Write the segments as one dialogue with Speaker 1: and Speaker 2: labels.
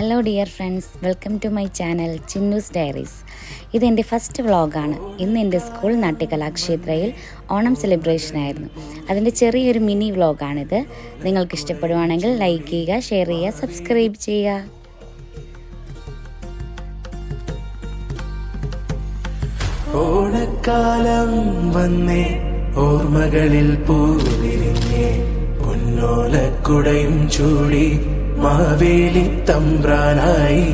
Speaker 1: Hello dear friends, welcome to my channel Chinnus diaries. ഇതെൻ്റെ first വ്ളോഗാണ്. ഇന്ന് എൻ്റെ സ്കൂൾ നാട്യകലാക്ഷേത്രയിൽ ഓണം സെലിബ്രേഷനായിരുന്നു. അതിൻ്റെ ചെറിയൊരു മിനി വ്ളോഗാണിത്. നിങ്ങൾക്ക് ഇഷ്ടപ്പെടുവാണെങ്കിൽ ലൈക്ക് ചെയ്യുക, ഷെയർ ചെയ്യുക, സബ്സ്ക്രൈബ് ചെയ്യുക.
Speaker 2: ഓണക്കാലം വന്നേ, ഓർമ്മകളിൽ പൂവിരിഞ്ഞേ, പൊന്നോലക്കുടയും ചൂടി മാവേലി തമ്പ്രാനായി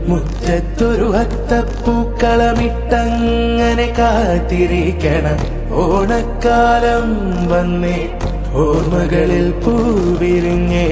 Speaker 2: മുറ്റത്തൊരു അത്തപ്പൂക്കളമിട്ടങ്ങനെ കാത്തിരിക്കണം. ഓണക്കാലം വന്നേ, ഓർമ്മകളിൽ പൂവിരിഞ്ഞേ.